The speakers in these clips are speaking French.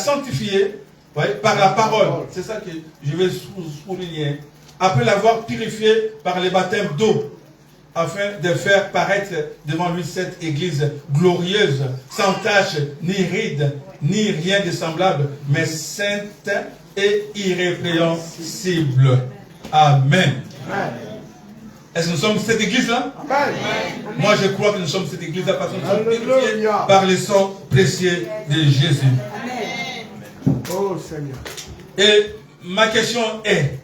sanctifié par la parole. C'est ça que je vais souligner. Après l'avoir purifié par les baptêmes d'eau, afin de faire paraître devant lui cette église glorieuse, sans tache, ni ride, ni rien de semblable, mais sainte et irrépréhensible. Amen. Est-ce que nous sommes cette église-là? Moi, je crois que nous sommes cette église-là parce que nous sommes purifiés par le sang précieux de Jésus. Oh Seigneur. Et ma question est,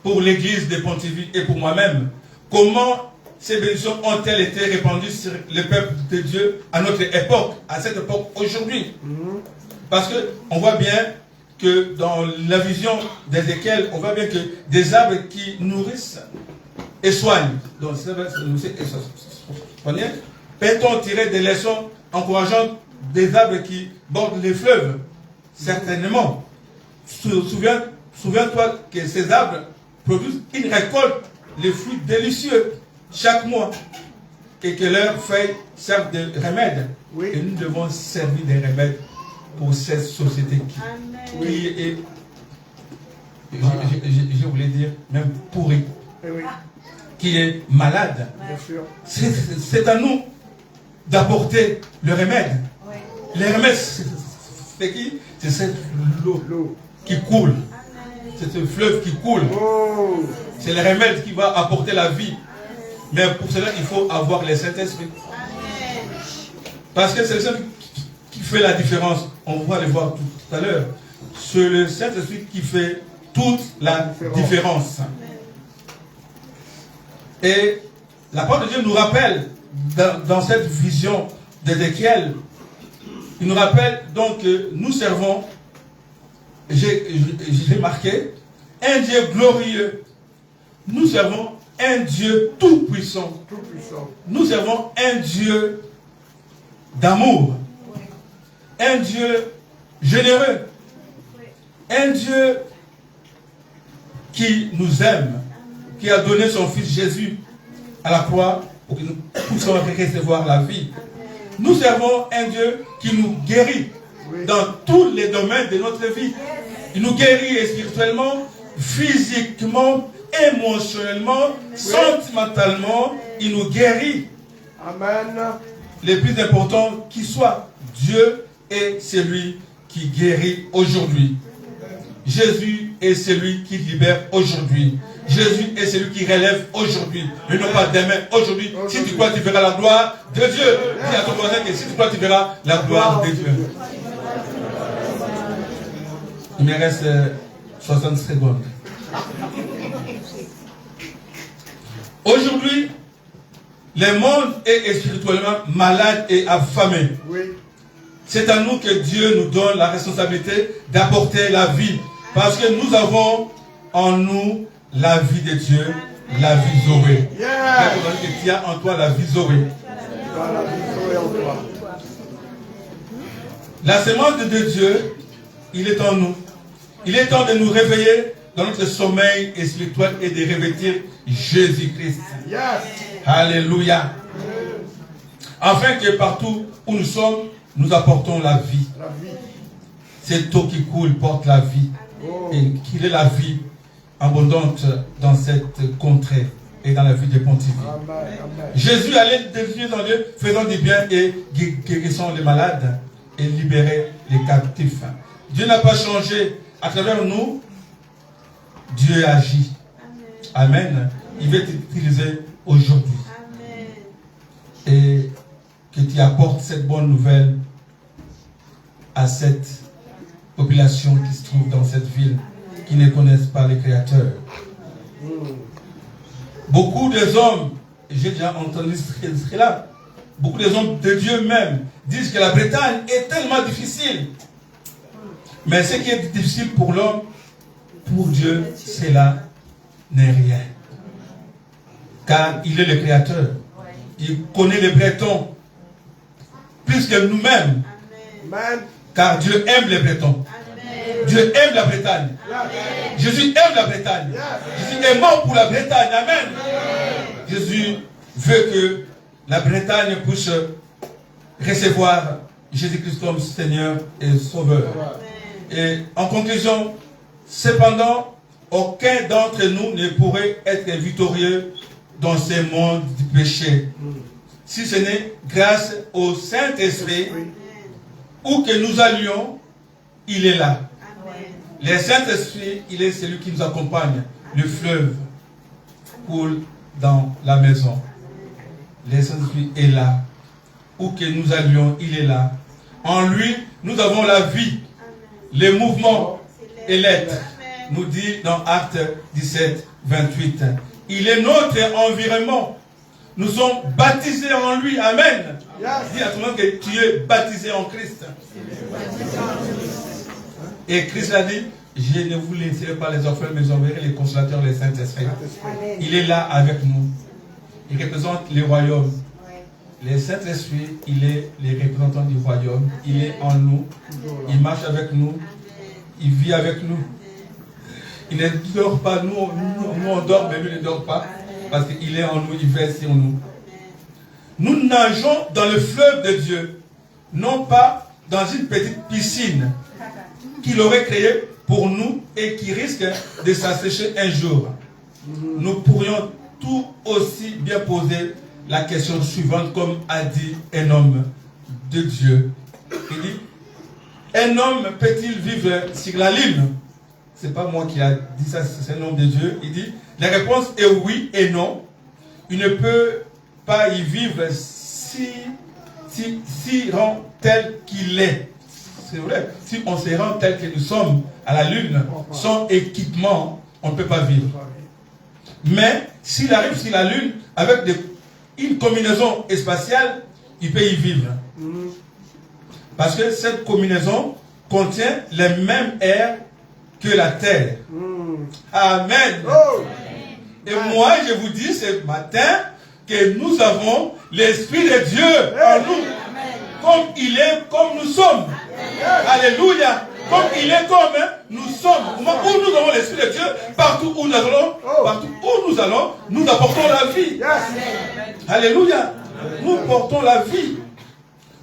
pour l'église de Pontivy et pour moi-même, comment ces bénédictions ont-elles été répandues sur le peuple de Dieu à notre époque, à cette époque aujourd'hui? Parce qu'on voit bien que dans la vision d'Ézéchiel, on voit bien que des arbres qui nourrissent et soignent, donc c'est soignent, peut-on tirer des leçons encourageantes des arbres qui bordent les fleuves? Certainement. Souviens-toi que ces arbres produisent une récolte, les fruits délicieux chaque mois, et que leurs feuilles servent de remède. Oui. Et nous devons servir des remèdes pour cette société qui est, je voulais dire, même pourrie, qui est malade. C'est à nous d'apporter le remède. Le remède, c'est qui? C'est cette eau qui coule. C'est ce fleuve qui coule. C'est le remède qui va apporter la vie. Mais pour cela, il faut avoir le Saint-Esprit. Parce que c'est le Saint-Esprit qui fait la différence. On va le voir tout à l'heure. C'est le Saint-Esprit qui fait toute la différence. Et la parole de Dieu nous rappelle, dans cette vision d'Ézéchiel, il nous rappelle donc que nous servons, j'ai marqué, un Dieu glorieux. Nous servons un Dieu tout-puissant. Nous servons un Dieu d'amour. Un Dieu généreux. Un Dieu qui nous aime, qui a donné son Fils Jésus à la croix pour que nous puissions recevoir la vie. Nous servons un Dieu qui nous guérit dans tous les domaines de notre vie. Il nous guérit spirituellement, physiquement, émotionnellement, sentimentalement. Il nous guérit. Amen. Le plus important qui soit, Dieu est celui qui guérit aujourd'hui. Jésus est celui qui libère aujourd'hui. Jésus est celui qui relève aujourd'hui, mais non pas demain, aujourd'hui. Si tu crois, tu verras la gloire de Dieu. Dis à ton voisin que si tu crois, tu verras la gloire de Dieu. Il me reste 60 secondes. Aujourd'hui, le monde est spirituellement malade et affamé. C'est à nous que Dieu nous donne la responsabilité d'apporter la vie. Parce que nous avons en nous la vie de Dieu, la vie Zoé. Tu as en toi la vie Zoé. La semence de Dieu, il est en nous. Il est temps de nous réveiller dans notre sommeil spirituel et de revêtir Jésus-Christ. Alléluia. Afin que partout où nous sommes, nous apportons la vie. Cette eau qui coule porte la vie. Et qu'il ait la vie abondante dans cette contrée et dans la vie de Pontivy. Jésus allait de Dieu en Dieu, faisant du bien et guérissant les malades et libérer les captifs. Dieu n'a pas changé à travers nous. Dieu agit. Amen. Il veut t'utiliser aujourd'hui. Et que tu apportes cette bonne nouvelle à cette population qui se trouve dans cette ville, qui ne connaissent pas le Créateur. Beaucoup des hommes, j'ai déjà entendu cela, beaucoup des hommes de Dieu même disent que la Bretagne est tellement difficile. Mais ce qui est difficile pour l'homme, pour Dieu, cela n'est rien. Car il est le Créateur. Il connaît les Bretons plus que nous-mêmes. Car Dieu aime les Bretons. Dieu aime la Bretagne. Jésus aime la Bretagne. Jésus est mort pour la Bretagne. Amen. Jésus veut que la Bretagne puisse recevoir Jésus-Christ comme Seigneur et Sauveur. Et en conclusion, cependant, aucun d'entre nous ne pourrait être victorieux dans ce monde du péché, si ce n'est grâce au Saint-Esprit, où que nous allions, il est là. Le Saint-Esprit, il est celui qui nous accompagne. Le fleuve coule dans la maison. Le Saint-Esprit est là. Où que nous allions, il est là. En lui, nous avons la vie, les mouvements et l'être, nous dit dans Actes 17, 28. Il est notre environnement. Nous sommes baptisés en lui. Amen. Dis à tout le monde que tu es baptisé en Christ. Et Christ a dit, je ne vous laisserai pas les orphelins, mais j'enverrai les consolateurs, les Saint-Esprit. Il est là avec nous. Il représente les royaumes. Le Saint-Esprit, il est le représentant du royaume. Il est en nous. Il marche avec nous. Il vit avec nous. Il ne dort pas. Nous on dort, mais lui ne dort pas. Parce qu'il est en nous, il veille sur nous. Nous nageons dans le fleuve de Dieu. Non pas dans une petite piscine qu'il aurait créée pour nous et qui risque de s'assécher un jour. Nous pourrions tout aussi bien poser la question suivante, comme a dit un homme de Dieu. Il dit, un homme peut-il vivre sur la lune? C'est pas moi qui a dit ça, c'est un homme de Dieu. Il dit, la réponse est oui et non. Il ne peut pas y vivre si rend tel qu'il est. C'est vrai, si on se rend tel que nous sommes à la lune, sans équipement, on ne peut pas vivre. Mais s'il arrive sur la lune avec une combinaison spatiale, il peut y vivre. Parce que cette combinaison contient les mêmes airs que la terre. Amen. Et moi, je vous dis ce matin que nous avons l'Esprit de Dieu en nous. Comme il est, comme nous sommes. Alléluia. Comme il est, comme nous sommes. Où nous avons l'Esprit de Dieu, partout où nous allons, nous apportons la vie. Alléluia. Nous portons la vie.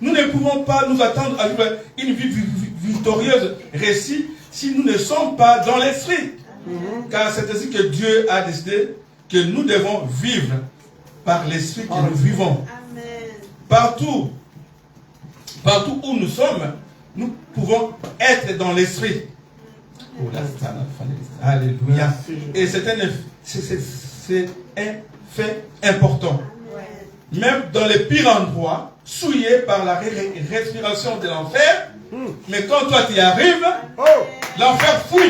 Nous ne pouvons pas nous attendre à vivre une vie victorieuse réussie si nous ne sommes pas dans l'Esprit. Car c'est ainsi que Dieu a décidé que nous devons vivre par l'Esprit que nous vivons. Partout où nous sommes, nous pouvons être dans l'Esprit. Alléluia. Et c'est un fait important. Même dans les pires endroits, souillés par la respiration de l'enfer, mais quand toi tu y arrives, l'enfer fuit.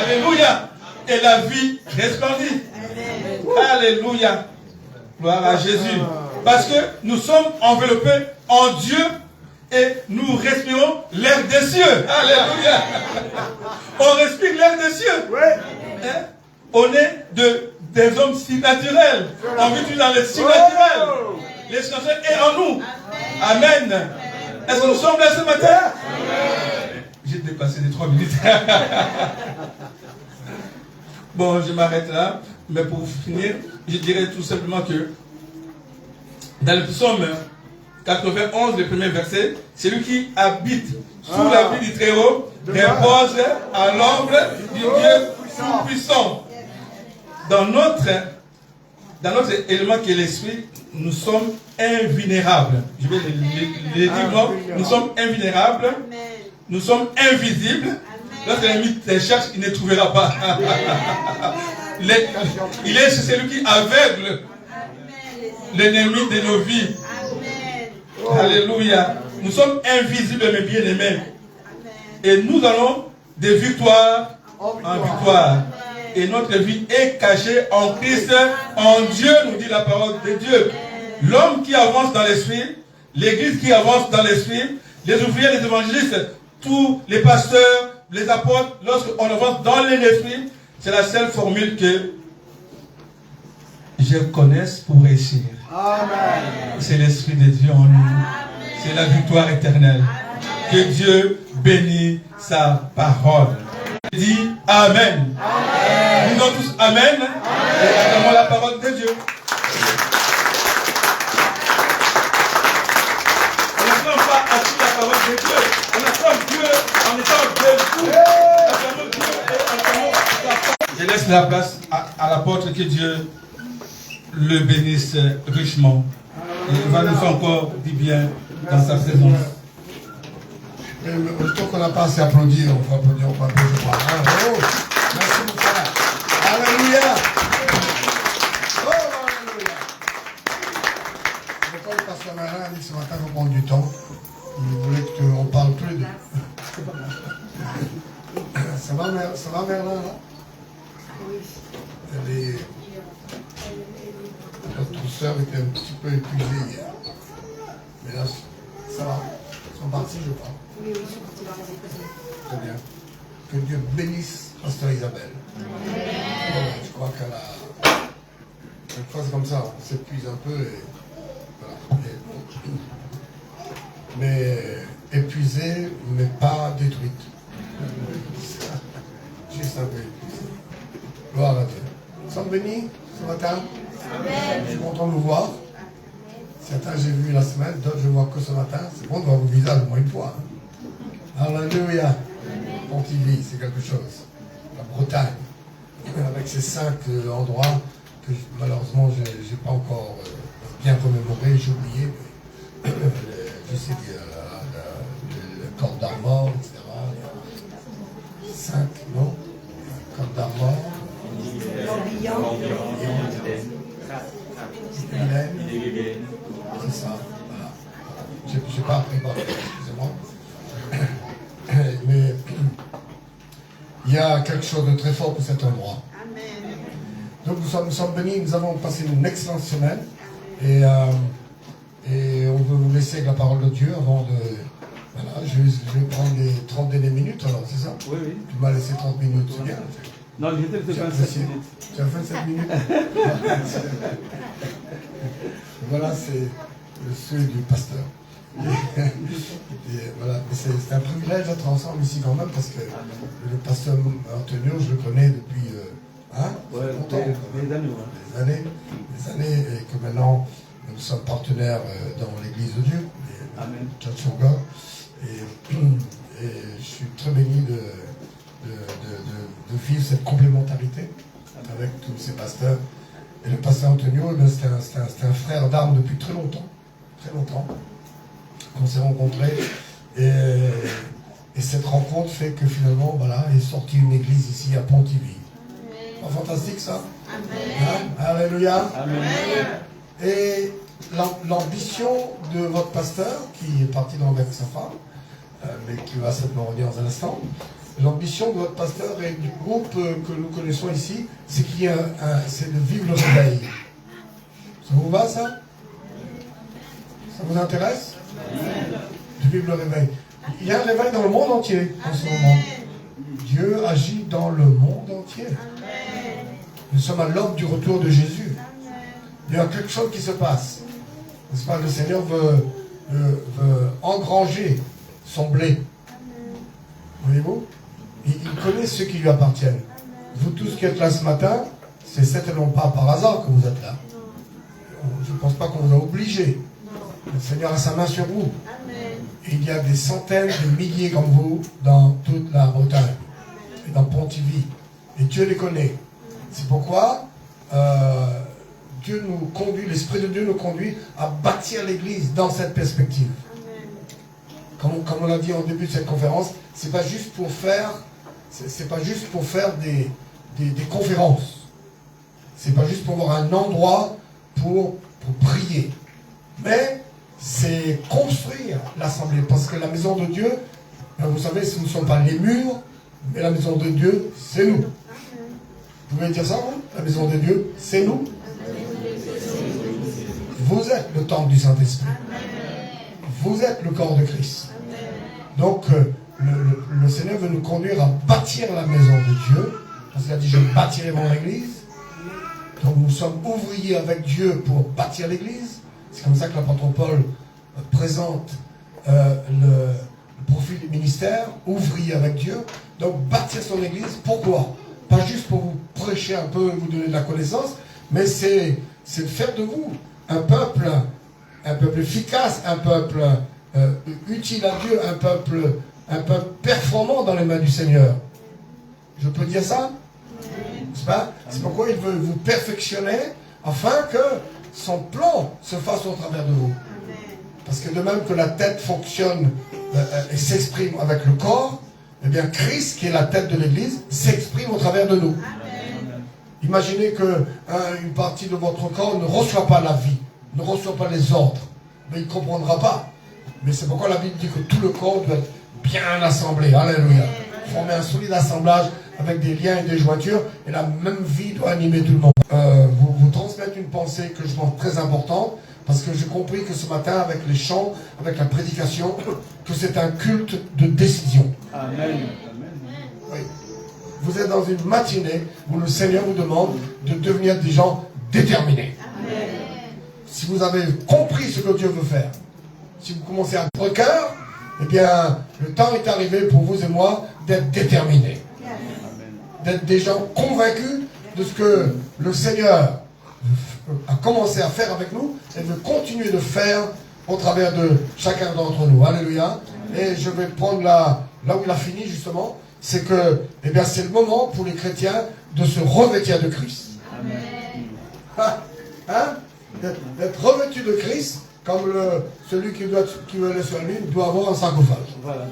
Alléluia. Et la vie resplendit. Alléluia. Gloire à Jésus. Parce que nous sommes enveloppés en Dieu et nous respirons l'air des cieux. Alléluia. On respire l'air des cieux. Hein? On est des hommes surnaturels. On vit dans le surnaturel. Le surnaturel est en nous. Amen. Est-ce que nous sommes là ce matin? J'ai dépassé les 3 minutes. Bon, je m'arrête là. Mais pour finir, je dirais tout simplement que dans le psaume 91, le premier verset, celui qui habite sous l'abri du Très-Haut repose à l'ombre du Dieu tout-puissant. Dans notre élément qui est l'esprit, nous sommes invulnérables. Je vais le dire, non, nous sommes invulnérables, nous sommes invisibles. Lorsque l'ennemi te cherche, il ne trouvera pas. Il est celui qui aveugle l'ennemi de nos vies. Alléluia. Nous sommes invisibles mais bien aimés. Et nous allons de victoire en victoire. Et notre vie est cachée en Christ, en Dieu, nous dit la parole de Dieu. L'homme qui avance dans l'esprit, l'église qui avance dans l'esprit, les ouvriers, les évangélistes, tous les pasteurs, les apôtres, lorsqu'on avance dans l'esprit, c'est la seule formule que je connaisse pour réussir. C'est l'Esprit de Dieu en nous. C'est la victoire éternelle. Que Dieu bénisse sa parole. Je dis Amen. Nous disons tous Amen. Et acclamons la parole de Dieu. On n'acclame pas à la parole de Dieu. On acclame Dieu en étant Dieu. laisse la place à l'apôtre, que Dieu le bénisse richement. Et il va nous faire encore du bien dans sa présence. Tant qu'on n'a pas assez applaudi, on va applaudir, je crois. Bravo. Merci mon frère. Alléluia. Oh, alléluia. Pourquoi le pasteur Marin a dit ce matin qu'on prend du temps? Il voulait qu'on parle tous les deux. Ça va Merlin, là? Notre soeur était un petit peu épuisée hier. Mais là, ça va. Ils sont partis, je crois. Oui, ils sont partis dans la dépression. Très bien. Que Dieu bénisse Pasteur Isabelle. Je crois qu'elle a une phrase comme ça, on s'épuise un peu et voilà. Mais épuisée, mais pas détruite. Juste un peu épuisée. Gloire à Dieu. Nous sommes bénis ce matin. Amen. Je suis content de vous voir. Certains j'ai vu la semaine, d'autres je vois que ce matin. C'est bon de voir vos visages au moins une fois. Alléluia. Pontivy, c'est quelque chose. La Bretagne, avec ces 5 endroits que malheureusement je n'ai pas encore bien commémoré, j'ai oublié. Mais, je sais qu'il y a le Corps d'Armor, etc. 5, non? Corps d'Armor. C'est ça. Voilà. Je n'ai pas appris par excusez-moi. Mais il y a quelque chose de très fort pour cet endroit. Amen. Donc nous sommes bénis, nous avons passé une excellente semaine et on veut vous laisser avec la parole de Dieu avant de... Voilà, je vais prendre les 30 dernières minutes alors, c'est ça? Oui, oui. Tu m'as laissé 30 minutes, c'est bien. Non, j'étais de 27 minutes. Tu as 27 minutes. Voilà, c'est le souhait du pasteur. Et voilà, c'est un privilège d'être ensemble ici quand même parce que le pasteur Antonio, je le connais depuis longtemps, des années, et que maintenant nous sommes partenaires dans l'Église de Dieu, Amen. Tchatchonga, et je suis très béni de vivre cette complémentarité avec tous ces pasteurs. Et le pasteur Antonio, c'est un frère d'armes depuis très longtemps qu'on s'est rencontrés. Et cette rencontre fait que finalement, voilà, est sortie une église ici à Pontivy. Pas fantastique ça? Amen. Alléluia. Amen. Et l'ambition de votre pasteur, qui est parti dans avec sa femme, mais qui va certainement revenir dans un instant, l'ambition de votre pasteur et du groupe que nous connaissons ici, c'est c'est de vivre le réveil. Ça vous va ça? Ça vous intéresse? De vivre le réveil. Il y a un réveil dans le monde entier en ce moment. Dieu agit dans le monde entier. Nous sommes à l'aube du retour de Jésus. Il y a quelque chose qui se passe. N'est-ce pas? Le Seigneur veut engranger son blé. Voyez-vous? Il connaît ceux qui lui appartiennent. Vous tous qui êtes là ce matin, c'est certainement pas par hasard que vous êtes là. Je ne pense pas qu'on vous a obligé. Le Seigneur a sa main sur vous. Et il y a des centaines de milliers comme vous dans toute la Bretagne et dans Pontivy. Et Dieu les connaît. C'est pourquoi Dieu nous conduit, l'Esprit de Dieu nous conduit à bâtir l'Église dans cette perspective. Comme on l'a dit en début de cette conférence, c'est pas juste pour faire des conférences. C'est pas juste pour avoir un endroit pour prier. Mais c'est construire l'assemblée. Parce que la maison de Dieu, vous savez, ce ne sont pas les murs, mais la maison de Dieu, c'est nous. Vous pouvez dire ça, vous? La maison de Dieu, c'est nous. Vous êtes le temple du Saint-Esprit. Vous êtes le corps de Christ. Donc, le Seigneur veut nous conduire à bâtir la maison de Dieu. Parce qu'il a dit, je bâtirai mon église. Donc, nous sommes ouvriers avec Dieu pour bâtir l'église. C'est comme ça que l'apôtre Paul présente le profil du ministère, ouvrier avec Dieu. Donc, bâtir son église, pourquoi? Pas juste pour vous prêcher un peu, vous donner de la connaissance, mais c'est de faire de vous un peuple efficace, un peuple utile à Dieu, un peuple performant dans les mains du Seigneur. Je peux dire ça? N'est-ce pas? C'est pourquoi il veut vous perfectionner afin que son plan se fasse au travers de vous. Parce que de même que la tête fonctionne et s'exprime avec le corps, eh bien Christ, qui est la tête de l'Église, s'exprime au travers de nous. Amen. Imaginez qu'une partie de votre corps ne reçoit pas la vie, ne reçoit pas les ordres. Mais il ne comprendra pas. Mais c'est pourquoi la Bible dit que tout le corps doit être bien assemblé. Alléluia. Former un solide assemblage avec des liens et des jointures. Et la même vie doit animer tout le monde. Vous transmettre une pensée que je pense très importante. Parce que j'ai compris que ce matin, avec les chants, avec la prédication, que c'est un culte de décision. Amen. Oui. Vous êtes dans une matinée où le Seigneur vous demande de devenir des gens déterminés. Amen. Si vous avez compris ce que Dieu veut faire, si vous commencez à votre cœur, eh bien, le temps est arrivé pour vous et moi d'être déterminés. D'être des gens convaincus de ce que le Seigneur a commencé à faire avec nous et veut continuer de faire au travers de chacun d'entre nous. Alléluia. Et je vais prendre là où il a fini justement, c'est que, eh bien, c'est le moment pour les chrétiens de se revêtir de Christ. Amen. Hein? D'être revêtu de Christ, comme celui qui veut aller sur la lune doit avoir un sarcophage. Voilà.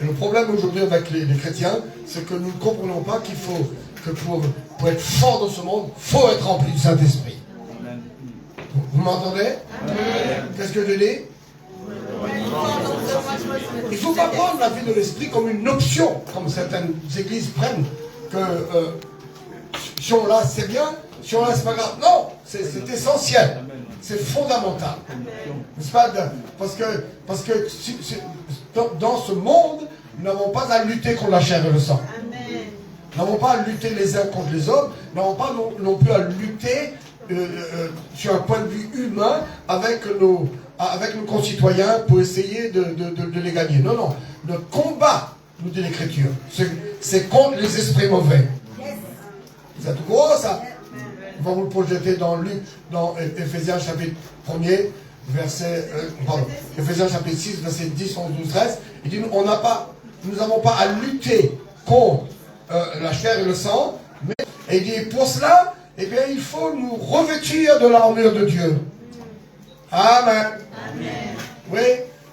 Et le problème aujourd'hui avec les chrétiens, c'est que nous ne comprenons pas qu'il faut que pour être fort dans ce monde, il faut être rempli du Saint-Esprit. Vous m'entendez? Qu'est-ce que je dis? Il ne faut pas prendre la vie de l'Esprit comme une option, comme certaines églises prennent, que si on l'a, c'est bien, si on l'a, c'est pas grave. Non, c'est essentiel, c'est fondamental. N'est-ce pas? Parce que dans ce monde, nous n'avons pas à lutter contre la chair et le sang. Nous n'avons pas à lutter les uns contre les autres, nous n'avons pas non plus à lutter sur un point de vue humain avec nos concitoyens pour essayer de les gagner. Non, non. Le combat, nous dit l'Écriture, c'est contre les esprits mauvais. Vous êtes gros, ça? On va vous le projeter dans Éphésiens chapitre 1er, Éphésiens chapitre 6, verset 10, 11, 12, 13. Il dit, nous n'avons pas à lutter contre la chair et le sang, mais et il dit, pour cela, eh bien, il faut nous revêtir de l'armure de Dieu. Amen. Amen. Oui.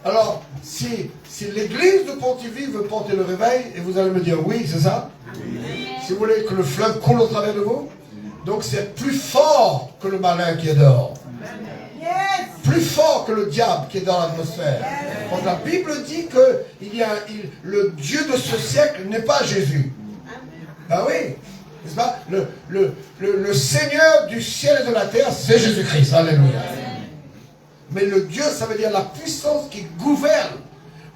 Alors, si l'église de Pontivy veut porter le réveil, et vous allez me dire oui, c'est ça? Amen. Si vous voulez que le fleuve coule au travers de vous, donc c'est plus fort que le malin qui est dehors. Yes. Plus fort que le diable qui est dans l'atmosphère. Yes. Donc la Bible dit que le Dieu de ce siècle n'est pas Jésus. Ben oui. N'est-ce pas? Le Seigneur du ciel et de la terre, c'est Jésus-Christ. Alléluia. Mais le Dieu, ça veut dire la puissance qui gouverne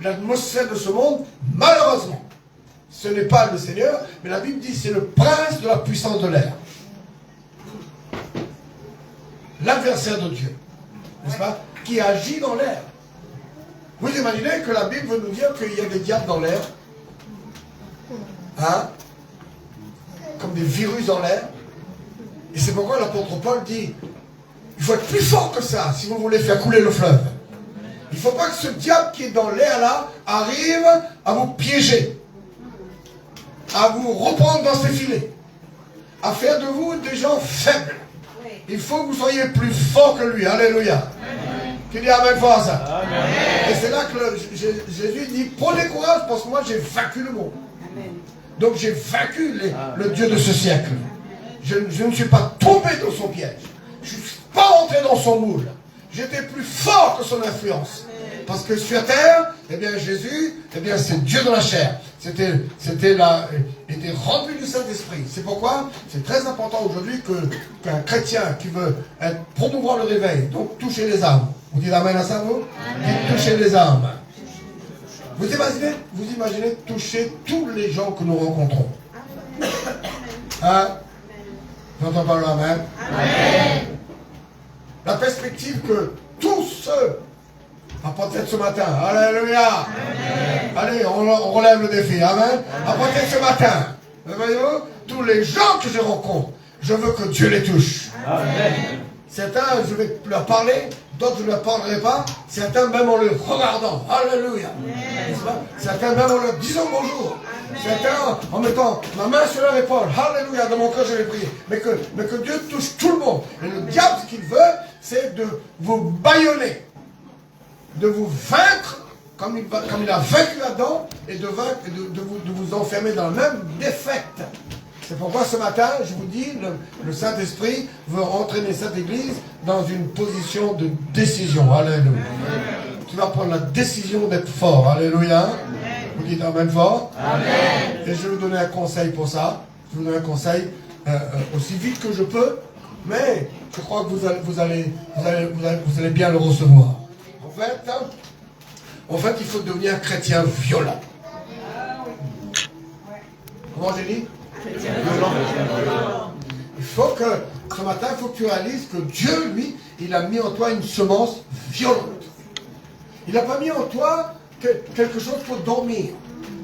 l'atmosphère de ce monde, malheureusement. Ce n'est pas le Seigneur, mais la Bible dit c'est le prince de la puissance de l'air. L'adversaire de Dieu. N'est-ce pas? Qui agit dans l'air. Vous imaginez que la Bible veut nous dire qu'il y a des diables dans l'air? Hein? Comme des virus dans l'air. Et c'est pourquoi l'apôtre Paul dit, il faut être plus fort que ça si vous voulez faire couler le fleuve. Il ne faut pas que ce diable qui est dans l'air là arrive à vous piéger, à vous reprendre dans ses filets, à faire de vous des gens faibles. Il faut que vous soyez plus fort que lui. Alléluia. Qui dit amen fort à ça? Amen. Et c'est là que Jésus dit, prenez courage parce que moi j'ai vaincu le monde. Amen. Donc j'ai vaincu le Dieu de ce siècle. Je ne suis pas tombé dans son piège. Je ne suis pas entré dans son moule. J'étais plus fort que son influence. Parce que sur terre, eh bien Jésus, eh bien c'est Dieu de la chair. Il était rempli du Saint-Esprit. C'est pourquoi c'est très important aujourd'hui qu'un chrétien qui veut promouvoir le réveil, donc toucher les âmes. Vous dites amen à ça, vous? Dites toucher les âmes. Vous imaginez toucher tous les gens que nous rencontrons. Hein? J'entends parler amen. Amen. La perspective que tous ceux, à partir de ce matin, alléluia, amen. Allez, on relève le défi, amen. À partir de ce matin, voyez-vous, tous les gens que je rencontre, je veux que Dieu les touche. Amen. Certains, je vais leur parler, d'autres je ne leur parlerai pas, certains même en les regardant, alléluia. N'est-ce Certains même en leur disant bonjour. Certains en mettant ma main sur leur épaule. Alléluia, dans mon cœur je vais prier. Mais que Dieu touche tout le monde. Et le diable, ce qu'il veut, c'est de vous bâillonner. De vous vaincre comme il a vaincu Adam et de vous enfermer dans la même défaite. C'est pourquoi ce matin, je vous dis, le Saint-Esprit veut entraîner cette église dans une position de décision. Alléluia. Tu vas prendre la décision d'être fort. Alléluia. Vous dites Amen fort. Amen. Et je vais vous donner un conseil pour ça. Je vais vous donner un conseil aussi vite que je peux. Mais je crois que vous allez bien le recevoir. En fait, il faut devenir un chrétien violent. Comment j'ai dit? Violent. Il faut que, ce matin, il faut que tu réalises que Dieu, lui, il a mis en toi une semence violente. Il n'a pas mis en toi quelque chose pour dormir.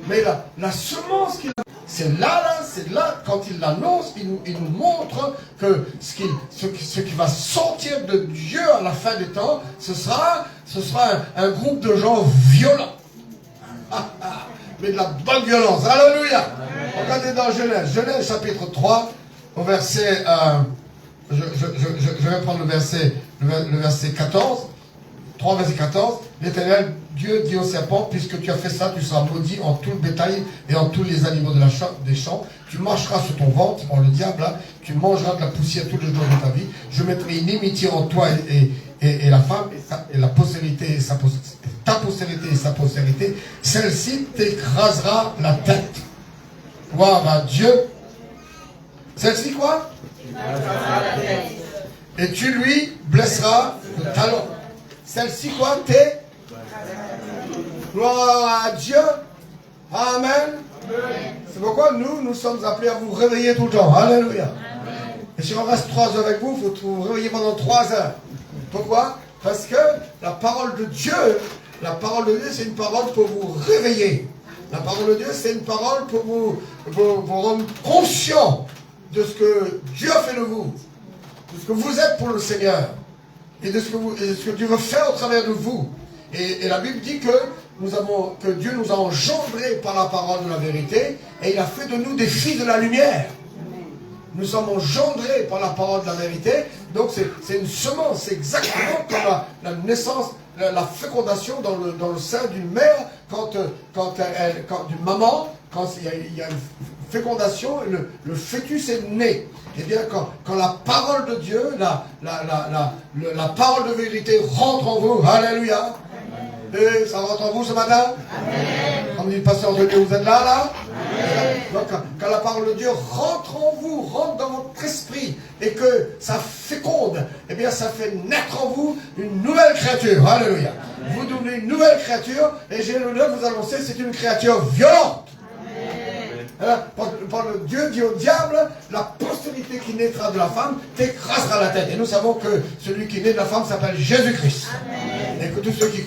Mais la semence qu'il a, c'est là, quand il l'annonce, il nous montre que ce qui va sortir de Dieu à la fin des temps, ce sera un groupe de gens violents. Mais de la bonne violence. Alléluia. Regardez dans Genèse chapitre 3, au verset, je vais prendre le verset 14, 3 verset 14, l'Éternel Dieu dit au serpent, puisque tu as fait ça, tu seras maudit en tout le bétail et en tous les animaux des champs, tu marcheras sur ton ventre, en le diable, là, tu mangeras de la poussière tous les jours de ta vie, je mettrai une inimitié en toi et la femme, et la postérité et sa postérité, ta postérité et sa postérité, celle-ci t'écrasera la tête. Gloire à Dieu. Celle-ci quoi? Et tu lui blesseras le talon. Celle-ci quoi? T'es. Gloire à Dieu. Amen. C'est pourquoi nous sommes appelés à vous réveiller tout le temps. Alléluia. Et si on reste 3 heures avec vous, il faut vous réveiller pendant 3 heures. Pourquoi? Parce que la parole de Dieu, c'est une parole pour vous réveiller. La parole de Dieu, c'est une parole pour vous rendre conscient de ce que Dieu a fait de vous, de ce que vous êtes pour le Seigneur, et de ce que Dieu veut faire au travers de vous. Et la Bible dit que Dieu nous a engendrés par la parole de la vérité, et il a fait de nous des filles de la lumière. Nous sommes engendrés par la parole de la vérité. Donc c'est une semence, c'est exactement comme la naissance, la fécondation dans le sein d'une mère, quand d'une maman, quand il y a une fécondation, le fœtus est né. Eh bien, quand la parole de Dieu, la parole de vérité rentre en vous, alléluia. Et ça rentre en vous ce matin? Amen. Comme dit le pasteur de Dieu, vous êtes là? Donc, quand la parole de Dieu rentre en vous, rentre dans votre esprit, et que ça féconde, eh bien ça fait naître en vous une nouvelle créature. Alléluia. Vous devenez une nouvelle créature, et j'ai l'honneur de vous annoncer, c'est une créature violente. Par le Dieu dit au diable, la postérité qui naîtra de la femme t'écrasera la tête. Et nous savons que celui qui naît de la femme s'appelle Jésus-Christ. Et que tous ceux qui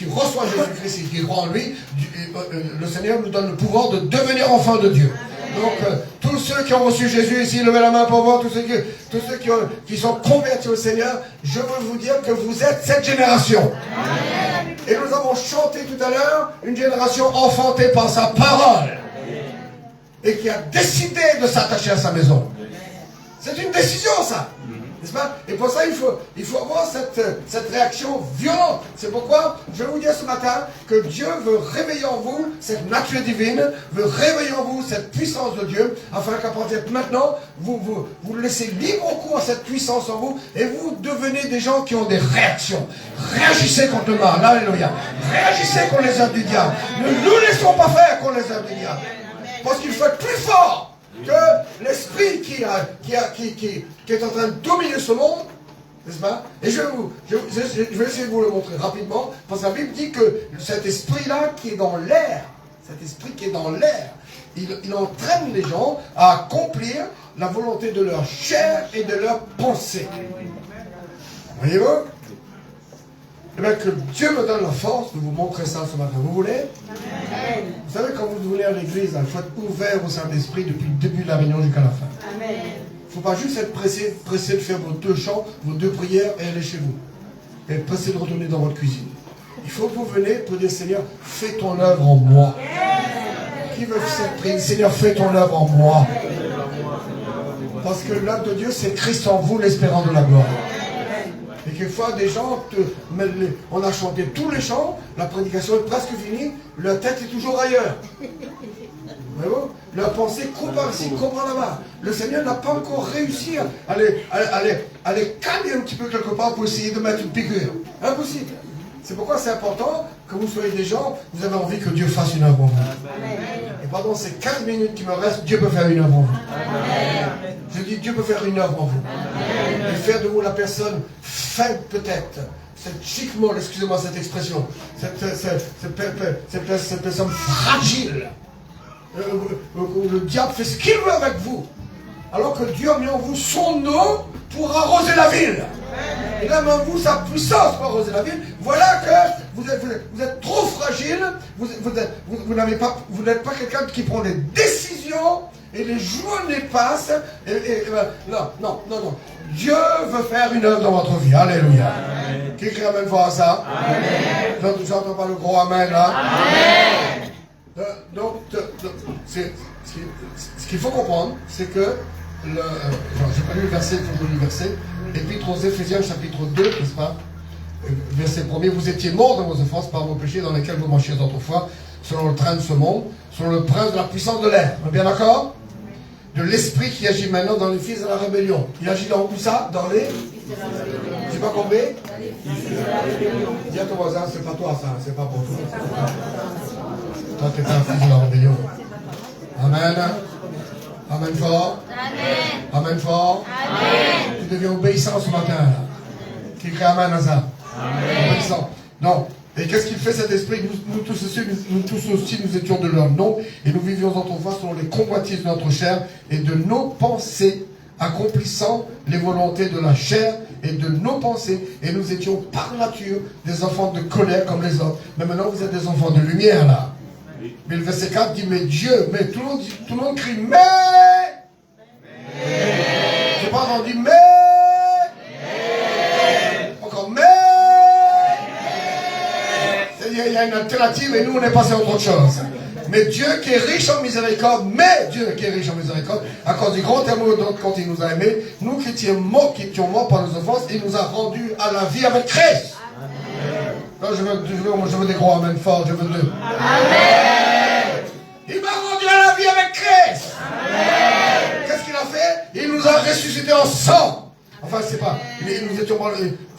reçoivent Jésus-Christ et qui croient en lui, le Seigneur nous donne le pouvoir de devenir enfants de Dieu. Donc tous ceux qui ont reçu Jésus ici, levez la main pour voir, tous ceux qui sont convertis au Seigneur, je veux vous dire que vous êtes cette génération. Et nous avons chanté tout à l'heure une génération enfantée par sa parole. Et qui a décidé de s'attacher à sa maison. C'est une décision, ça. N'est-ce pas? Et pour ça, il faut avoir cette réaction violente. C'est pourquoi je vais vous dire ce matin que Dieu veut réveiller en vous cette nature divine, veut réveiller en vous cette puissance de Dieu, afin qu'à partir de maintenant, vous laissez libre cours à cette puissance en vous, et vous devenez des gens qui ont des réactions. Réagissez contre le mal. Alléluia. Réagissez contre les œuvres du diable. Ne nous laissons pas faire contre les œuvres du diable. Parce qu'il faut être plus fort que l'esprit qui est en train de dominer ce monde, n'est-ce pas? Et je vais essayer de vous le montrer rapidement, parce que la Bible dit que cet esprit-là qui est dans l'air, il entraîne les gens à accomplir la volonté de leur chair et de leur pensée. Voyez-vous? Eh bien, que Dieu me donne la force de vous montrer ça ce matin. Vous voulez? Amen. Vous savez, quand vous venez à l'église, il faut être ouvert au Saint-Esprit depuis le début de la réunion jusqu'à la fin. Amen. Il ne faut pas juste être pressé de faire vos 2 chants, vos 2 prières et aller chez vous. Et pressé de retourner dans votre cuisine. Il faut que vous venez pour dire, Seigneur, fais ton œuvre en moi. Qui veut cette prière? Seigneur, fais ton œuvre en moi. Parce que l'œuvre de Dieu, c'est Christ en vous, l'espérance de la gloire. Et quelquefois, des gens, on a chanté tous les chants, la prédication est presque finie, leur tête est toujours ailleurs. Voyez-vous? Leur pensée court par ici, court par là-bas. Le Seigneur n'a pas encore réussi à les calmer un petit peu quelque part pour essayer de mettre une piqûre. Impossible. C'est pourquoi c'est important que vous soyez des gens, vous avez envie que Dieu fasse une œuvre en vous. Et pendant ces 15 minutes qui me restent, Dieu peut faire une œuvre en vous. Je dis, Dieu peut faire une œuvre en vous. Et faire de vous la personne faible peut-être. Cette chic molle, excusez-moi cette expression. Cette personne fragile. Le diable fait ce qu'il veut avec vous. Alors que Dieu a mis en vous son eau pour arroser la ville. Il a mis en vous sa puissance pour arroser la ville. Voilà que vous êtes trop fragile. Vous n'êtes pas quelqu'un qui prend des décisions et les journées passent. Non. Dieu veut faire une œuvre dans votre vie. Alléluia. Qui crie amen voir ça? Amen. J'entends pas le gros amen là. Amen. Donc, ce qu'il faut comprendre, c'est que, j'ai pas lu le verset, il faut que je lis le verset, Épître aux Éphésiens, chapitre 2, n'est-ce pas? Verset 1er, vous étiez morts dans vos offenses par vos péchés dans lesquels vous marchiez autrefois, selon le train de ce monde, selon le prince de la puissance de l'air. On est bien d'accord? De l'esprit qui agit maintenant dans les fils de la rébellion. Il agit dans tout ça? Dans les... J'ai pas compris? Dis à ton voisin, c'est pas toi ça, c'est pas pour toi. Toi, tu es un fils de la rébellion. Amen. Amen fort. Amen. Amen fort. Amen. Tu deviens obéissant ce matin. Là. Qui crie amen à ça? Amen. Obéissant. Non. Et qu'est-ce qu'il fait cet esprit? Nous tous aussi, nous étions de leur nom, et nous vivions autrefois selon les convoitises de notre chair et de nos pensées, accomplissant les volontés de la chair et de nos pensées. Et nous étions par nature des enfants de colère comme les autres. Mais maintenant, vous êtes des enfants de lumière, là. Mais le verset 4 dit, mais Dieu, mais tout le monde crie, mais. Je pas entendu, mais. Encore, mais. Il y a une alternative et nous, on est passé à autre chose. Mais Dieu qui est riche en miséricorde, à cause du grand amour quand il nous a aimés, nous qui étions morts par nos offenses, il nous a rendus à la vie avec Christ. Là, je veux des gros amen forts, je veux deux. Amen. Il m'a rendu à la vie avec Christ. Amen. Qu'est-ce qu'il a fait? Il nous a ressuscités ensemble. Enfin, c'est pas. Nous étions morts,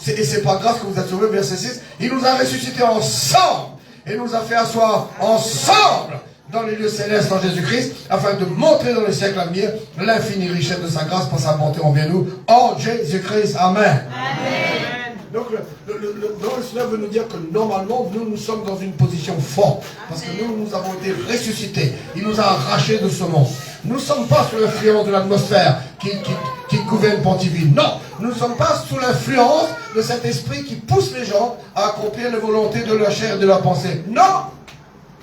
et c'est pas grave que vous êtes sauvés, verset 6. Il nous a ressuscités ensemble. Et nous a fait asseoir ensemble dans les lieux célestes en Jésus-Christ, afin de montrer dans les siècles à venir l'infinie richesse de sa grâce par sa bonté envers nous, en Jésus-Christ. Amen. Amen. Donc, le Seigneur veut nous dire que normalement, nous sommes dans une position forte, parce que nous avons été ressuscités. Il nous a arrachés de ce monde. Nous ne sommes pas sous l'influence de l'atmosphère qui gouverne Pontiville. Non, nous ne sommes pas sous l'influence de cet esprit qui pousse les gens à accomplir les volontés de leur chair et de leur pensée. Non,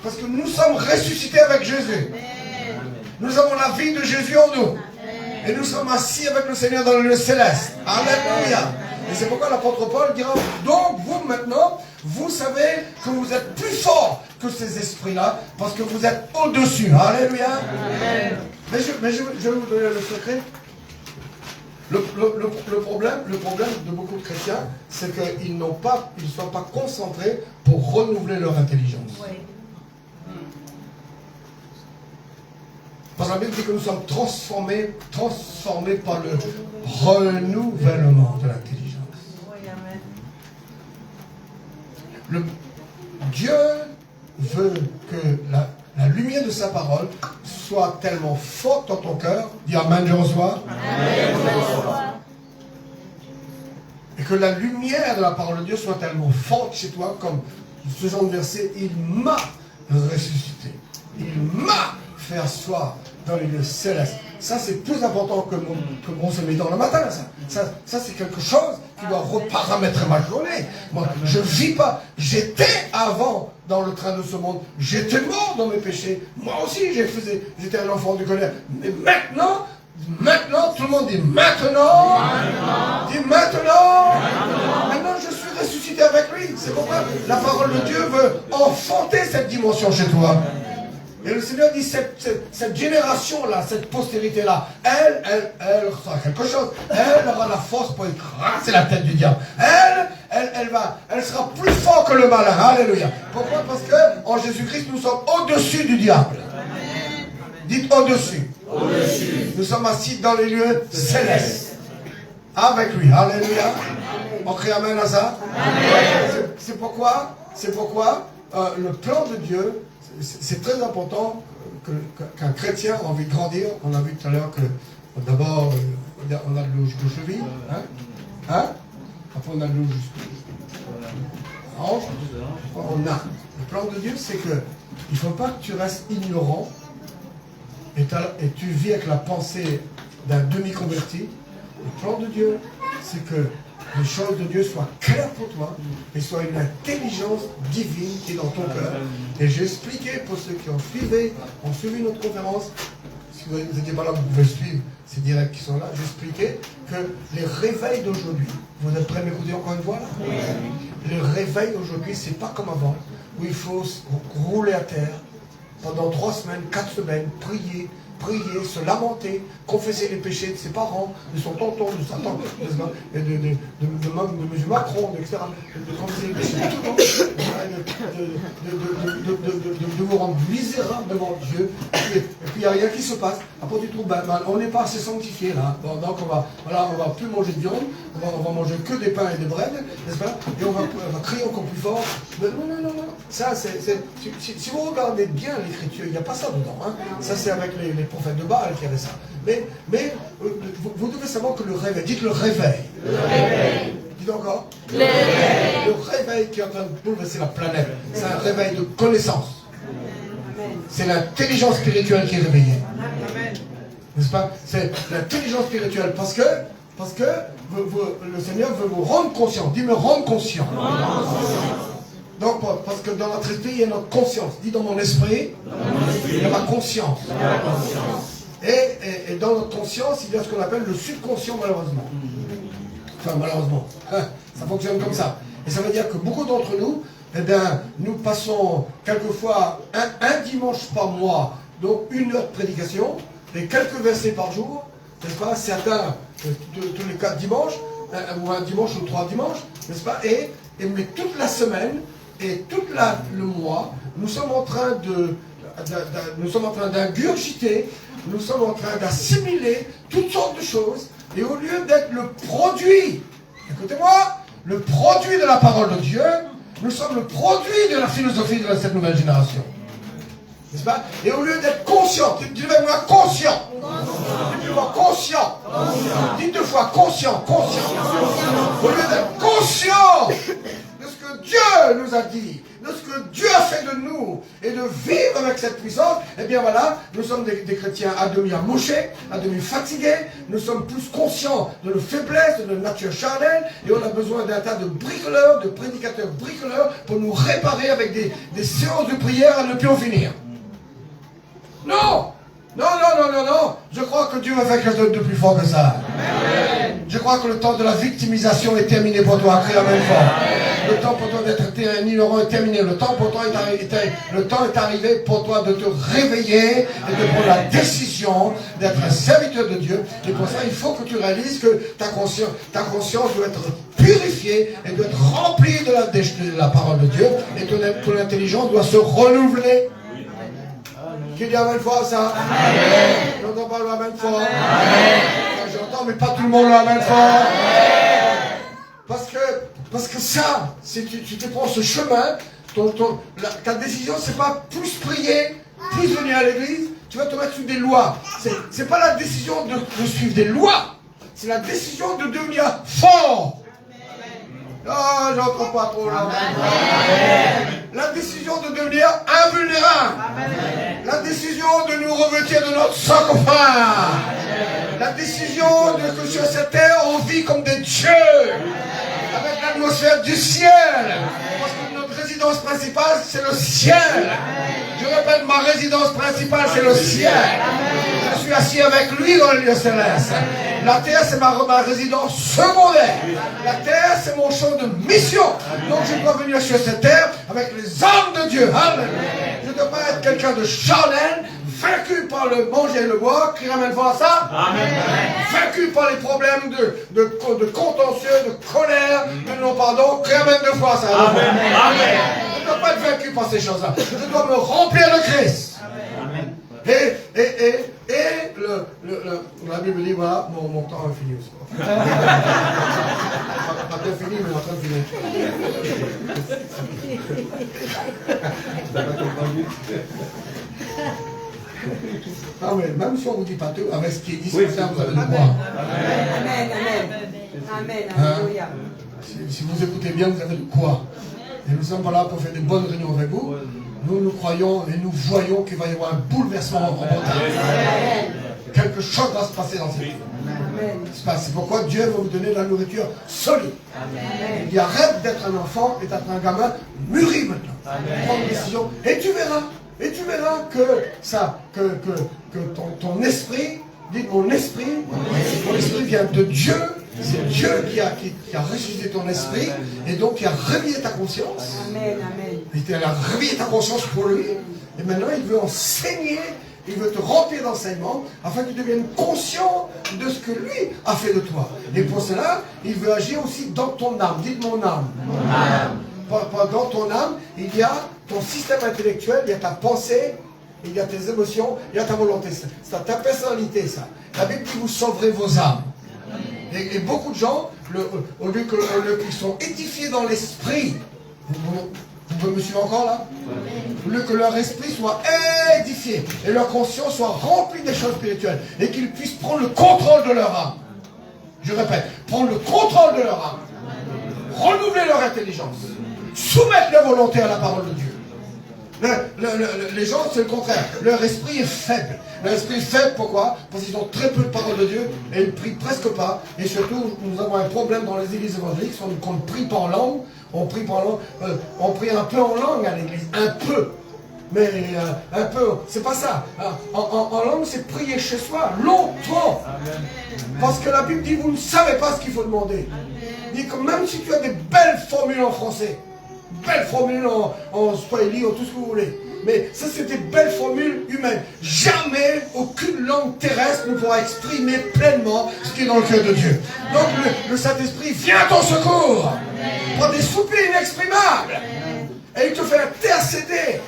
parce que nous sommes ressuscités avec Jésus. Nous avons la vie de Jésus en nous. Et nous sommes assis avec le Seigneur dans le lieu céleste. Alléluia. Et c'est pourquoi l'apôtre Paul dira, donc vous maintenant, vous savez que vous êtes plus forts que ces esprits-là, parce que vous êtes au-dessus. Alléluia. Amen. Mais je vais vous donner le secret. Le problème de beaucoup de chrétiens, c'est qu'ils ne sont pas concentrés pour renouveler leur intelligence. Oui. Parce que la Bible dit que nous sommes transformés par le renouvellement de l'intelligence. Dieu veut que la lumière de sa parole soit tellement forte dans ton cœur. Dis Amen, je reçois. Amen, je reçois. Et que la lumière de la parole de Dieu soit tellement forte chez toi, comme ce genre de verset, il m'a ressuscité. Il m'a fait asseoir dans les lieux célestes. Ça, c'est plus important que mon sommeil dans le matin. Ça c'est quelque chose qui doit reparamétrer ma journée. Moi, je ne vis pas. J'étais avant dans le train de ce monde. J'étais mort dans mes péchés. Moi aussi, j'étais un enfant de colère. Mais maintenant, tout le monde dit maintenant. Dis maintenant. Maintenant, je suis ressuscité avec lui. C'est pourquoi la parole de Dieu veut enfanter cette dimension chez toi. Et le Seigneur dit, cette génération-là, cette postérité-là, elle sera quelque chose. Elle aura la force pour écraser la tête du diable. Elle sera plus forte que le malin. Alléluia. Pourquoi? Parce que en Jésus-Christ, nous sommes au-dessus du diable. Dites au-dessus. Nous sommes assis dans les lieux célestes. Avec lui. Alléluia. On crie amen à ça. C'est pourquoi le plan de Dieu, c'est très important qu'un chrétien a envie de grandir. On a vu tout à l'heure que d'abord on a de l'eau jusqu'aux chevilles. Après on a de l'eau jusqu'aux hanches. On a. Le plan de Dieu, c'est que il ne faut pas que tu restes ignorant et tu vis avec la pensée d'un demi-converti. Le plan de Dieu, c'est que les choses de Dieu soient claires pour toi et soient une intelligence divine qui est dans ton cœur. Et j'ai expliqué pour ceux qui ont suivi notre conférence, si vous n'étiez pas là, vous pouvez suivre ces directs qui sont là, j'ai expliqué que les réveils d'aujourd'hui, vous êtes prêts à m'écouter encore une fois là? Oui. Les réveils d'aujourd'hui, c'est pas comme avant, où il faut rouler à terre pendant 3 semaines, 4 semaines, prier, se lamenter, confesser les péchés de ses parents, de son tonton, de sa tante, de M. Macron, etc. De confesser les péchés de tout le monde, de vous rendre misérable devant Dieu. Et puis il n'y a rien qui se passe. Après tu trouves, on n'est pas assez sanctifié là. Donc on va plus manger de viande, on va manger que des pains et des breads, n'est-ce pas? Et on va crier encore plus fort. Mais non. Ça, si vous regardez bien l'écriture, il n'y a pas ça dedans. Hein. Ça c'est avec les prophètes de Baal qui avaient ça. Mais vous devez savoir que le réveil, dites le réveil. Le réveil. Dites encore. Le réveil. Le réveil qui est en train de bouleverser la planète, c'est un réveil de connaissance. C'est l'intelligence spirituelle qui est réveillée. N'est-ce pas? C'est l'intelligence spirituelle parce que le Seigneur veut vous rendre conscient. Dis me rendre conscient. Donc, parce que dans notre esprit, il y a notre conscience. Dis dans mon esprit, il y a ma conscience. Et dans notre conscience, il y a ce qu'on appelle le subconscient, malheureusement. Enfin, malheureusement. Ça fonctionne comme ça. Et ça veut dire que beaucoup d'entre nous, eh bien, nous passons quelquefois un dimanche par mois, donc 1 heure de prédication, et quelques versets par jour, n'est-ce pas? Certains, tous les 4 dimanches, ou un dimanche ou 3 dimanches, n'est-ce pas? Mais toute la semaine, et tout le mois, nous sommes en train d'ingurgiter, nous sommes en train d'assimiler toutes sortes de choses, et au lieu d'être le produit, écoutez-moi, le produit de la parole de Dieu, nous sommes le produit de la philosophie de cette nouvelle génération. N'est-ce pas? Et au lieu d'être conscient, dites-moi conscient. Dites-moi conscient. Dites 2 fois conscient. Au lieu d'être conscient de ce que Dieu nous a dit, de ce que Dieu a fait de nous, et de vivre avec cette puissance, eh bien voilà, nous sommes des chrétiens à demi amochés, à demi fatigués, nous sommes plus conscients de nos faiblesses, de notre nature charnelle, et on a besoin d'un tas de bricoleurs, de prédicateurs bricoleurs, pour nous réparer avec des séances de prière à ne plus en finir. Non! Je crois que Dieu va faire quelque chose de plus fort que ça. Amen. Je crois que le temps de la victimisation est terminé pour toi. Crie amen fort. Le temps pour toi d'être un ignorant est terminé. Le temps est arrivé pour toi de te réveiller et de prendre la décision d'être un serviteur de Dieu. Et pour ça, il faut que tu réalises que ta conscience doit être purifiée et doit être remplie de la parole de Dieu. Et ton intelligence doit se renouveler. Qui dit amen fort ça? Amen. J'entends pas le amen fort. Amen. J'entends, mais pas tout le monde le amen fort. Parce que ça, si tu te prends ce chemin, ta décision, c'est pas plus prier, plus venir à l'église, tu vas te mettre sous des lois. C'est pas la décision de suivre des lois, c'est la décision de devenir fort. Ah, j'entends pas trop là. La décision de devenir invulnérable. La décision de nous revêtir de notre sarcophage. La décision de que sur cette terre, on vit comme des dieux. Avec l'atmosphère du ciel. Parce que notre résidence principale, c'est le ciel. Je répète, ma résidence principale, c'est le ciel. Je suis assis avec lui dans le lieu céleste. La terre, c'est ma résidence secondaire. La terre, c'est mon champ de mission. Donc je dois venir sur cette terre avec les armes de Dieu. Amen. Je ne dois pas être quelqu'un de charnel, vaincu par le manger et le boire, qui ramène à ça. Amen. Vaincu par les problèmes de contentieux, de colère, de non-pardon, qui ramène deux fois ça. Amen. Amen. Je ne dois pas être vaincu par ces choses-là. Je dois me remplir de Christ. Amen. Et la Bible dit, voilà, mon temps est fini aussi. Pas bien fini, mais en train de finir. Ah, mais même si on ne vous dit pas tout, avec ce qui est dit, oui, ça, vous allez le croire. Amen, amen. Amen, alléluia. Si vous écoutez bien, vous avez de quoi. Et nous sommes pas là pour faire des bonnes réunions avec vous. Nous croyons et nous voyons qu'il va y avoir un bouleversement en Bretagne. Quelque chose va se passer dans cette vie. C'est pourquoi Dieu va vous donner de la nourriture solide. Amen. Il arrête d'être un enfant et d'être un gamin mûri maintenant. Prends une décision et tu verras. Et tu verras que ton esprit, dites mon esprit vient de Dieu. C'est Dieu qui a ressuscité ton esprit et donc qui a réveillé ta conscience. Amen, amen. Il a réveillé ta conscience pour lui. Et maintenant, il veut enseigner, il veut te remplir d'enseignements afin que tu deviennes conscient de ce que lui a fait de toi. Et pour cela, il veut agir aussi dans ton âme. Dites mon âme. Mon âme. Dans ton âme, il y a ton système intellectuel, il y a ta pensée, il y a tes émotions, il y a ta volonté. C'est ta personnalité, ça. La Bible dit vous sauverez vos âmes. Et beaucoup de gens, au lieu qu'ils sont édifiés dans l'esprit, vous me suivez encore là? Au lieu que leur esprit soit édifié et leur conscience soit remplie des choses spirituelles et qu'ils puissent prendre le contrôle de leur âme. Je répète, prendre le contrôle de leur âme, renouveler leur intelligence, soumettre leur volonté à la parole de Dieu. Les gens, c'est le contraire. Leur esprit est faible. Leur esprit est faible, pourquoi? Parce qu'ils ont très peu de parole de Dieu et ils ne prient presque pas. Et surtout, nous avons un problème dans les églises évangéliques, qu'on ne prie pas en langue. On prie pas en langue. On prie un peu en langue à l'église. Un peu. Mais un peu, c'est pas ça. En langue, c'est prier chez soi, longtemps. Parce que la Bible dit, vous ne savez pas ce qu'il faut demander. Il dit que même si tu as des belles formules en français, belles formules en swahili ou tout ce que vous voulez. Mais ça, c'est des belles formules humaines. Jamais aucune langue terrestre ne pourra exprimer pleinement ce qui est dans le cœur de Dieu. Donc le Saint-Esprit vient à ton secours par des soupirs inexprimables. Et il te fait intercéder.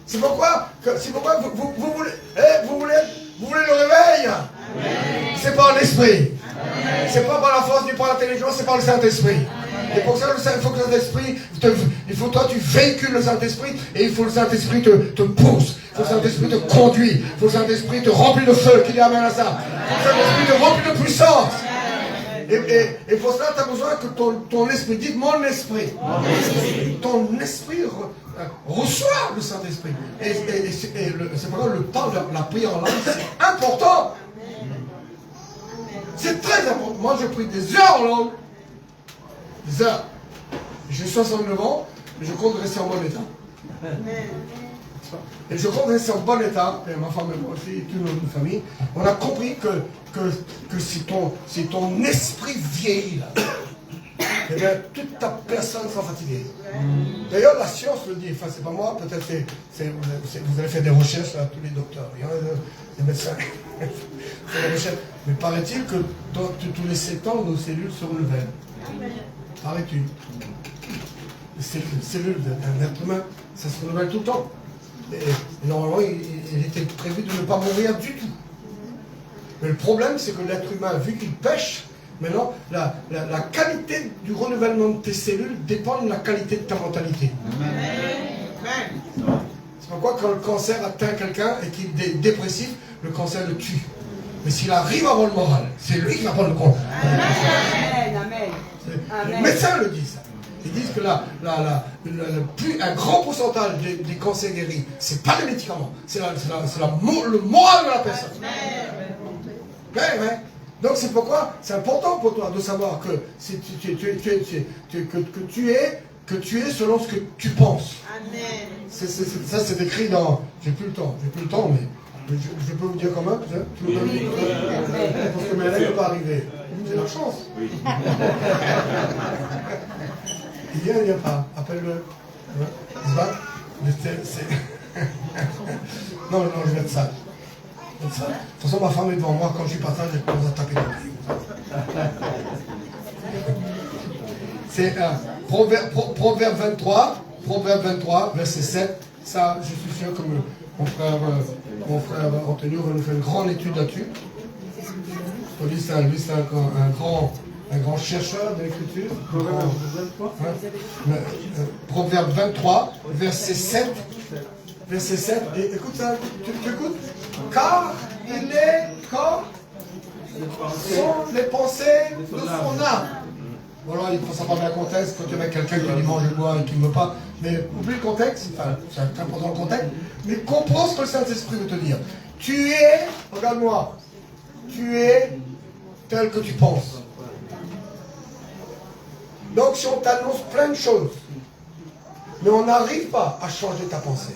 C'est pourquoi vous voulez le réveil. C'est par l'esprit. C'est pas par la force ni par l'intelligence, c'est par le Saint-Esprit. Et pour ça, il faut que le Saint-Esprit, toi tu véhicules le Saint-Esprit et il faut que le Saint-Esprit te pousse. Il faut que le Saint-Esprit te conduit. Il faut que le Saint-Esprit te remplit de feu, qu'il y amène à ça. Il faut que le Saint-Esprit te remplit de puissance. Et pour cela, tu as besoin que ton esprit, dites mon esprit. Ton esprit reçoit le Saint-Esprit. Et c'est pourquoi la prière en langue, c'est important. C'est très important. Moi, je prie des heures en langue. Des heures. J'ai 69 ans, mais je compte rester en bon état. Et je compte rester en bon état, et ma femme et moi aussi, et toute notre famille. On a compris que si ton esprit vieillit, là, eh bien, toute ta personne sera fatiguée. D'ailleurs, la science le dit. Enfin, c'est pas moi, peut-être vous allez faire des recherches, là, tous les docteurs. Il y en a des médecins. Des recherches. Mais paraît-il que tous les 7 ans, nos cellules se renouvellent. Paraît-il. Les cellules d'un être humain, ça se renouvelle tout le temps. Et normalement, il était prévu de ne pas mourir du tout. Mais le problème, c'est que l'être humain, vu qu'il pêche, maintenant, la qualité du renouvellement de tes cellules dépend de la qualité de ta mentalité. C'est pourquoi quand le cancer atteint quelqu'un et qu'il est dépressif, le cancer le tue. Mais s'il arrive avant le moral, c'est lui qui va prendre le contrôle. Les médecins le disent. Ils disent que un grand pourcentage des cancers guéris, c'est pas les médicaments, c'est le moral de la personne. Ouais. Donc c'est pourquoi c'est important pour toi de savoir que tu es selon ce que tu penses. Ça c'est écrit dans. J'ai plus le temps, mais Je peux vous dire comment? Je vous donne parce que Mélène ne peut pas arriver. C'est leur chance. Il vient, il vient pas. Appelle-le. Il se bat. Non, je vais être sale. De toute façon, ma femme est devant moi. Quand je suis partage, je commence à taper dans le C'est Proverbe 23, verset 7. Ça, je suis sûr que mon frère Antonio va nous faire une grande étude là-dessus. Lui, c'est un grand chercheur de l'écriture. Proverbe 23, verset 7. Verset 7. Et écoute ça, tu écoutes? Car il est comme sont les pensées de son âme. Voilà, il faut savoir le contexte. Quand tu mets quelqu'un qui dit mange et bois et qui ne veut pas, mais oublie le contexte, enfin, c'est important le contexte, mais comprends ce que le Saint-Esprit veut te dire. Tu es, regarde-moi, tu es tel que tu penses. Donc si on t'annonce plein de choses, mais on n'arrive pas à changer ta pensée,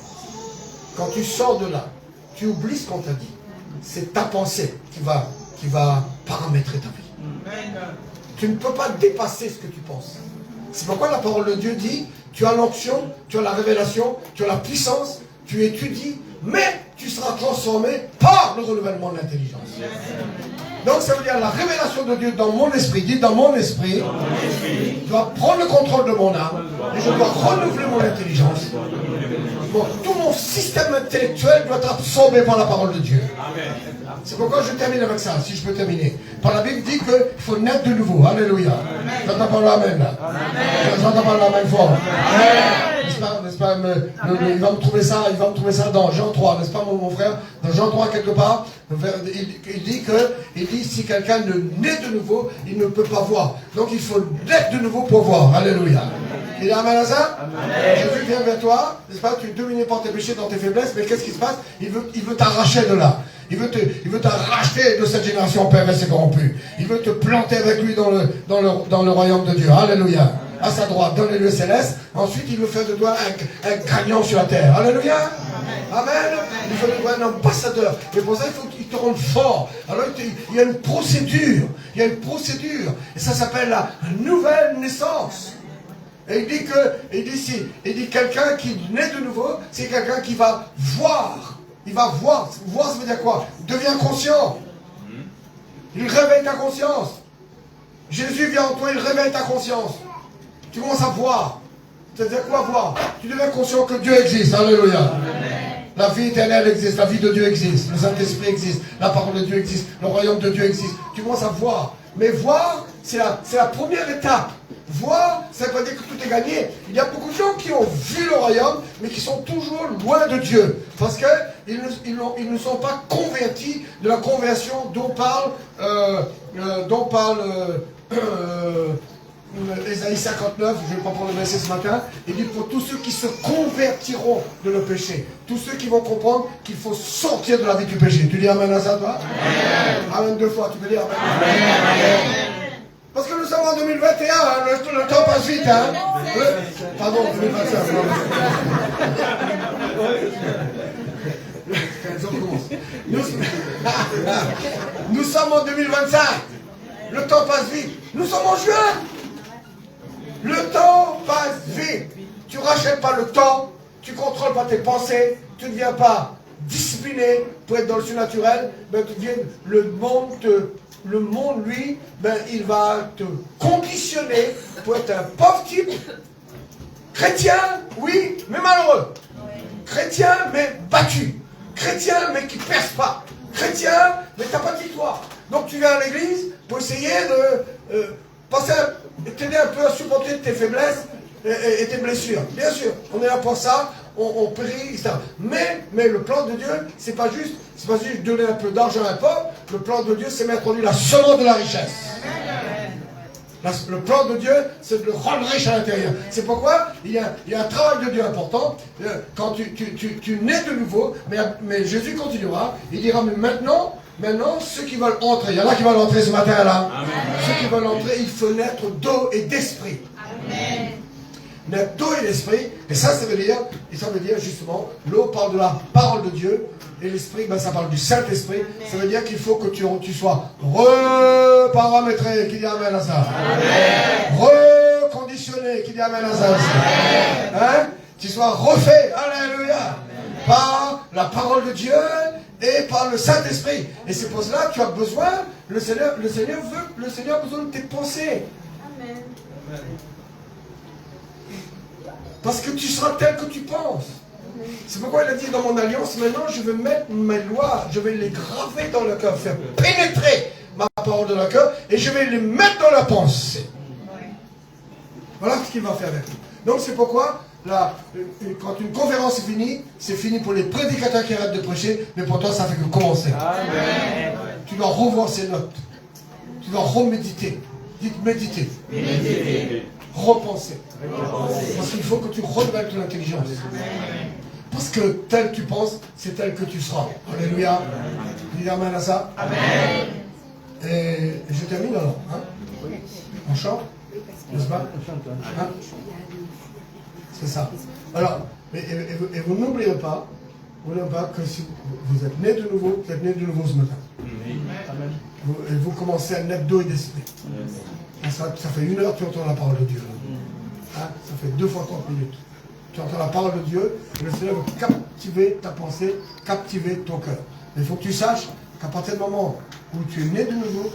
quand tu sors de là, tu oublies ce qu'on t'a dit. C'est ta pensée qui va paramétrer ta vie. Tu ne peux pas dépasser ce que tu penses. C'est pourquoi la parole de Dieu dit, tu as l'onction, tu as la révélation, tu as la puissance, tu étudies, mais tu seras transformé par le renouvellement de l'intelligence. Donc ça veut dire la révélation de Dieu dans mon esprit, dit dans mon esprit, je dois prendre le contrôle de mon âme, et je dois renouveler mon intelligence. Bon, tout mon système intellectuel doit être absorbé par la parole de Dieu. C'est pourquoi je termine avec ça, si je peux terminer. Par la Bible dit qu'il faut naître de nouveau. Alléluia. J'entends pas l'amen là. J'entends pas l'amen fort. N'est-ce pas, il va me trouver ça dans Jean 3, n'est-ce pas mon frère? Dans Jean 3 quelque part, il dit si quelqu'un ne naît de nouveau, il ne peut pas voir. Donc il faut naître de nouveau pour voir. Alléluia. Il est amen à ça? Jésus vient vers toi, n'est-ce pas? Tu es dominé par tes péchés, dans tes faiblesses, mais qu'est-ce qui se passe? Il veut t'arracher de là. Il veut t'arracher de cette génération perverse et corrompue. Il veut te planter avec lui dans le royaume de Dieu. Alléluia. À sa droite, dans les lieux célestes. Ensuite, il veut faire de toi un gagnant sur la terre. Alléluia. Amen. Il veut de toi un ambassadeur. Et pour ça, il faut qu'il te rende fort. Alors, il y a une procédure. Il y a une procédure. Et ça s'appelle la nouvelle naissance. Et il dit quelqu'un qui naît de nouveau, c'est quelqu'un qui va voir. Il va voir. Voir, ça veut dire quoi? Il devient conscient. Il réveille ta conscience. Jésus vient en toi, il réveille ta conscience. Tu commences à voir. C'est-à-dire quoi voir? Tu deviens conscient que Dieu existe. Alléluia. Amen. La vie éternelle existe, la vie de Dieu existe, le Saint-Esprit existe, la parole de Dieu existe, le royaume de Dieu existe. Tu commences à voir. Mais voir, c'est la première étape. Voir, ça ne veut pas dire que tout est gagné. Il y a beaucoup de gens qui ont vu le royaume, mais qui sont toujours loin de Dieu. Parce qu'ils ne sont pas convertis de la conversion dont parle Ésaïe 59, je ne vais pas prendre le verset ce matin. Il dit pour tous ceux qui se convertiront de le péché, tous ceux qui vont comprendre qu'il faut sortir de la vie du péché. Tu dis amen à ça, toi? Amen. Amen 2 fois, tu peux dire amen. Amen. Parce que nous sommes en 2021, hein, le temps passe vite. Hein. Pardon, 2025. Nous sommes en 2025. Le temps passe vite. Nous sommes en juin. Le temps passe vite. Tu ne rachètes pas le temps. Tu ne contrôles pas tes pensées. Tu ne deviens pas discipliné pour être dans le surnaturel. Ben, le monde, lui, ben, il va te conditionner pour être un pauvre type. Chrétien, oui, mais malheureux. Chrétien, mais battu. Chrétien, mais qui ne perce pas. Chrétien, mais tu n'as pas de victoire. Donc tu viens à l'église pour essayer de t'aider un peu à supporter tes faiblesses et tes blessures. Bien sûr, on est là pour ça, on prie, etc. Mais le plan de Dieu, c'est pas juste donner un peu d'argent à un pauvre. Le plan de Dieu, c'est mettre en lui la semence de la richesse. Le plan de Dieu, c'est de le rendre riche à l'intérieur. C'est pourquoi il y a un travail de Dieu important. Quand tu nais de nouveau, mais Jésus continuera, il dira, mais maintenant, ceux qui veulent entrer, il y en a qui veulent entrer ce matin-là. Ceux qui veulent entrer, il faut naître d'eau et d'esprit. Naître d'eau et d'esprit, Et ça veut dire justement, l'eau parle de la parole de Dieu, et l'esprit, ben, ça parle du Saint-Esprit. Ça veut dire qu'il faut que tu sois reparamétré, qui dit amen à ça. Reconditionné, qui dit amen à ça aussi. Hein? Tu sois refait, alléluia, par la parole de Dieu et par le Saint-Esprit. Et c'est pour cela que tu as besoin, le Seigneur a besoin de tes pensées. Amen. Parce que tu seras tel que tu penses. C'est pourquoi il a dit dans mon alliance, maintenant je vais mettre mes lois, je vais les graver dans le cœur, faire pénétrer ma parole dans le cœur, et je vais les mettre dans la pensée. Voilà ce qu'il va faire avec nous. Donc c'est pourquoi, quand une conférence est finie, c'est fini pour les prédicateurs qui arrêtent de prêcher, mais pour toi ça fait que commencer. Amen. Tu dois revoir ces notes. Tu dois reméditer. Dites méditer. Repenser. Parce qu'il faut que tu renouvelles ton intelligence. Parce que tel tu penses, c'est tel que tu seras. Alléluia. Dis amen à ça. Amen. Et je termine alors. Hein? On chante? N'est-ce pas? Hein? C'est ça. Alors, et vous n'oubliez pas, que si vous êtes né de nouveau, vous êtes né de nouveau ce matin. Et vous commencez à naître d'eau et d'esprit. Ça fait 1 heure que tu entends la parole de Dieu. Hein? Ça fait 2 fois 30 minutes. Tu entends la parole de Dieu, et le Seigneur veut captiver ta pensée, captiver ton cœur. Il faut que tu saches qu'à partir du moment où tu es né de nouveau,